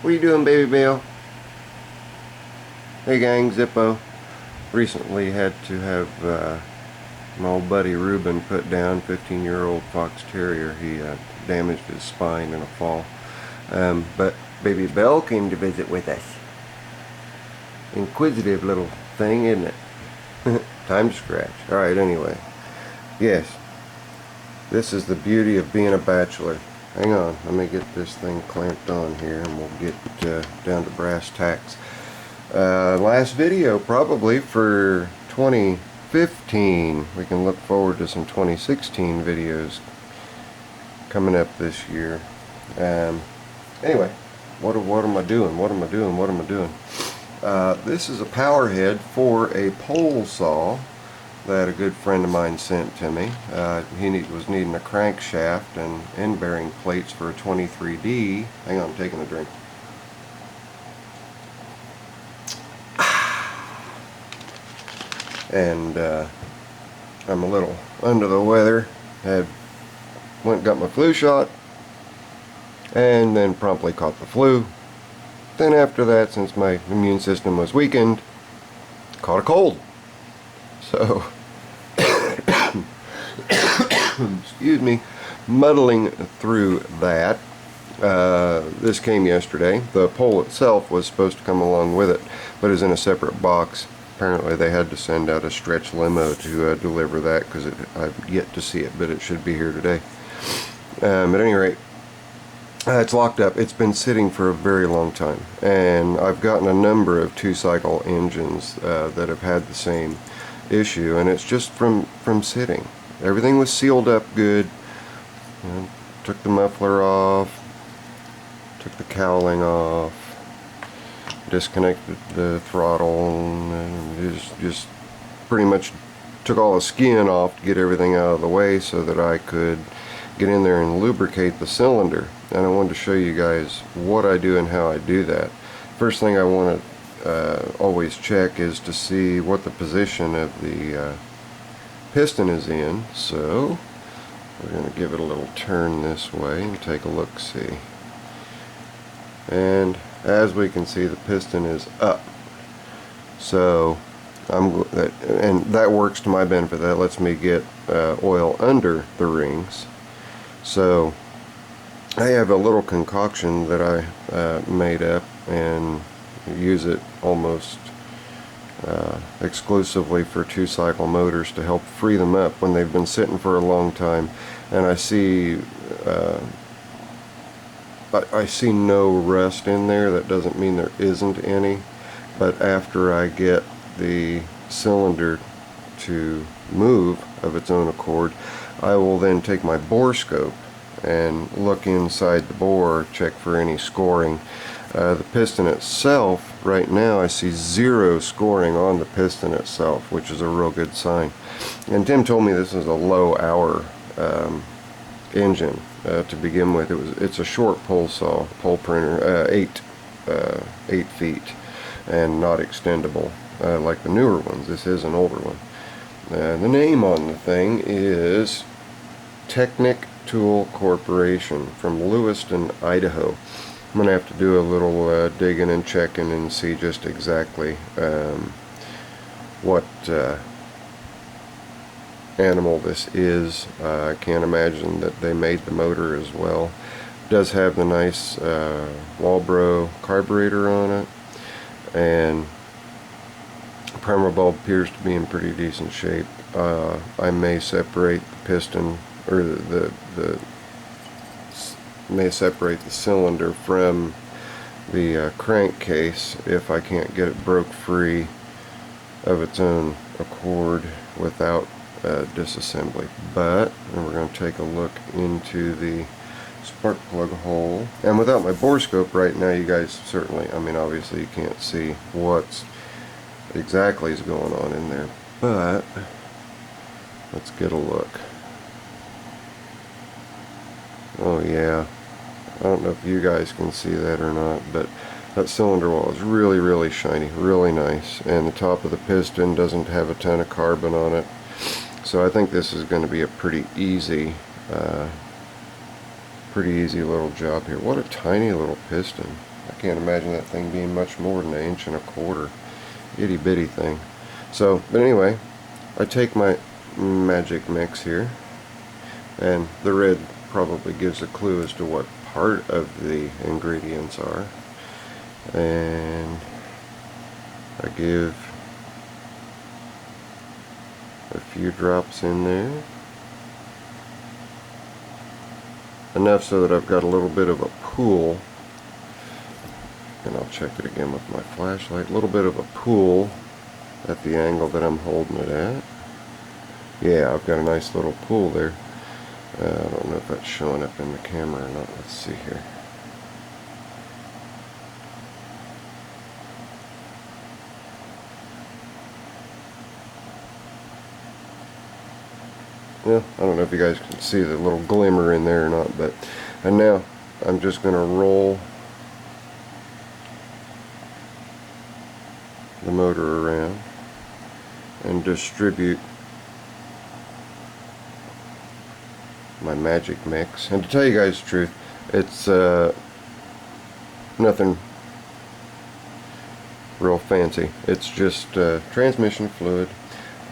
What are you doing, baby Bill? Hey gang, Zippo. Recently had to have my old buddy Ruben put down, 15-year-old fox terrier. He damaged his spine in a fall. But baby Belle came to visit with us. Inquisitive little thing, isn't it? Time to scratch. Alright, anyway. Yes, this is the beauty of being a bachelor. Hang on, let me get this thing clamped on here and we'll get down to brass tacks. Last video probably for 2015. We can look forward to some 2016 videos coming up this year. Anyway, what am I doing? This is a power head for a pole saw that a good friend of mine sent to me. He was needing a crankshaft and end bearing plates for a 23D. Hang on, I'm taking a drink. And I'm a little under the weather. Went and got my flu shot and then promptly caught the flu. Then after that, since my immune system was weakened, caught a cold. So excuse me, muddling through that. This came yesterday. The pole itself was supposed to come along with it, but is in a separate box. Apparently they had to send out a stretch limo to deliver that, because I've yet to see it, but it should be here today. At any rate, it's locked up. It's been sitting for a very long time, and I've gotten a number of two-cycle engines that have had the same issue, and it's just from sitting. Everything was sealed up good. Took the muffler off, took the cowling off, disconnected the throttle, and just pretty much took all the skin off to get everything out of the way so that I could get in there and lubricate the cylinder. And I wanted to show you guys what I do and how I do that. First thing I want to always check is to see what the position of the piston is in. So we're going to give it a little turn this way and take a look-see. And as we can see, the piston is up. So and that works to my benefit. That lets me get oil under the rings. So I have a little concoction that I made up and use it almost exclusively for two-cycle motors to help free them up when they've been sitting for a long time. And I see no rust in there. That doesn't mean there isn't any, but after I get the cylinder to move of its own accord, I will then take my bore scope and look inside the bore, check for any scoring. The piston itself, right now I see zero scoring on the piston itself, which is a real good sign. And Tim told me this is a low hour engine to begin with. It's a short pole saw, pole pruner, 8 feet, and not extendable like the newer ones. This is an older one. The name on the thing is Technic Tool Corporation from Lewiston, Idaho. I'm going to have to do a little digging and checking and see just exactly what animal this is. I can't imagine that they made the motor as well. It does have the nice Walbro carburetor on it, and the primer bulb appears to be in pretty decent shape. I may separate the piston, or may separate the cylinder from the crankcase if I can't get it broke free of its own accord without disassembly. But we're going to take a look into the spark plug hole, and without my bore scope right now, you guys certainly, I mean obviously you can't see what's exactly is going on in there, but let's get a look. Oh yeah, I don't know if you guys can see that or not, but that cylinder wall is really, really shiny, really nice, and the top of the piston doesn't have a ton of carbon on it. So I think this is going to be a pretty easy little job here. What a tiny little piston. I can't imagine that thing being much more than 1.25 inches. Itty bitty thing. So, but anyway, I take my magic mix here, and the red probably gives a clue as to what part of the ingredients are, and I give a few drops in there, enough so that I've got a little bit of a pool, and I'll check it again with my flashlight, a little bit of a pool at the angle that I'm holding it at. Yeah, I've got a nice little pool there. I don't know if that's showing up in the camera or not. Let's see here. Yeah, I don't know if you guys can see the little glimmer in there or not, but and now I'm just going to roll the motor around and distribute my magic mix. And to tell you guys the truth, it's nothing real fancy. It's just transmission fluid,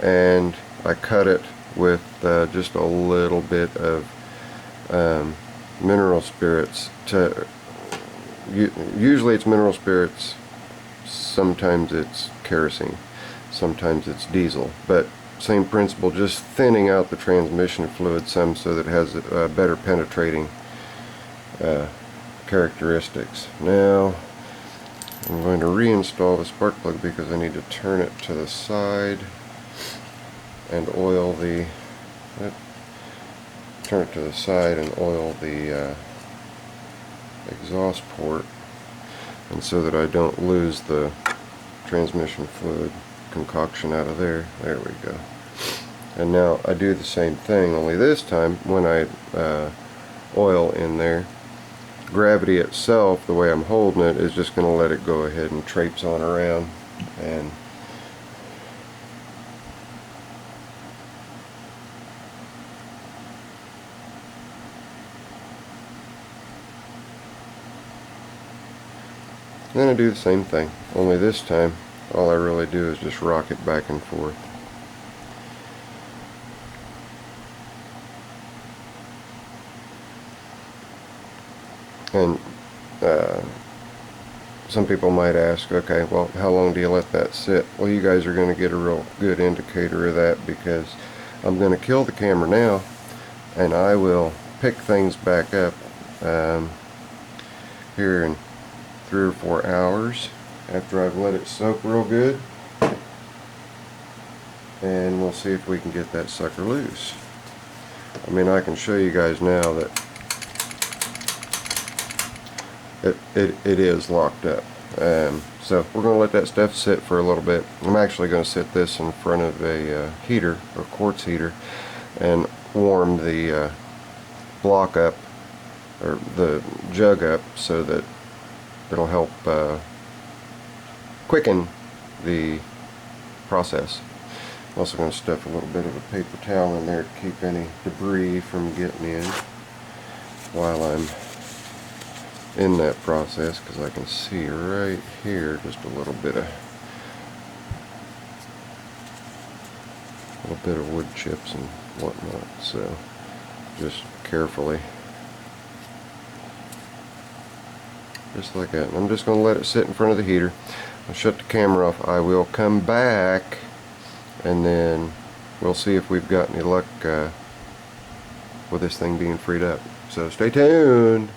and I cut it with just a little bit of mineral spirits. Usually it's mineral spirits, sometimes it's kerosene, sometimes it's diesel, but same principle, just thinning out the transmission fluid some so that it has better penetrating characteristics. Now I'm going to reinstall the spark plug because I need to turn it to the side and oil the exhaust port, and so that I don't lose the transmission fluid concoction out of there. There we go. And now I do the same thing, only this time when I oil in there, gravity itself, the way I'm holding it, is just going to let it go ahead and traipse on around, and then I do the same thing, only this time all I really do is just rock it back and forth. And some people might ask, okay, well, how long do you let that sit? Well, you guys are going to get a real good indicator of that, because I'm going to kill the camera now, and I will pick things back up here in 3 or 4 hours after I've let it soak real good, and we'll see if we can get that sucker loose. I mean, I can show you guys now that it is locked up. So we're going to let that stuff sit for a little bit. I'm actually going to sit this in front of a heater, a quartz heater, and warm the block up, or the jug up, so that it'll help quicken the process. I'm also going to stuff a little bit of a paper towel in there to keep any debris from getting in while I'm in that process, because I can see right here just a little bit of wood chips and whatnot. So just carefully, just like that. And I'm just going to let it sit in front of the heater. I'll shut the camera off. I will come back, and then we'll see if we've got any luck with this thing being freed up. So stay tuned.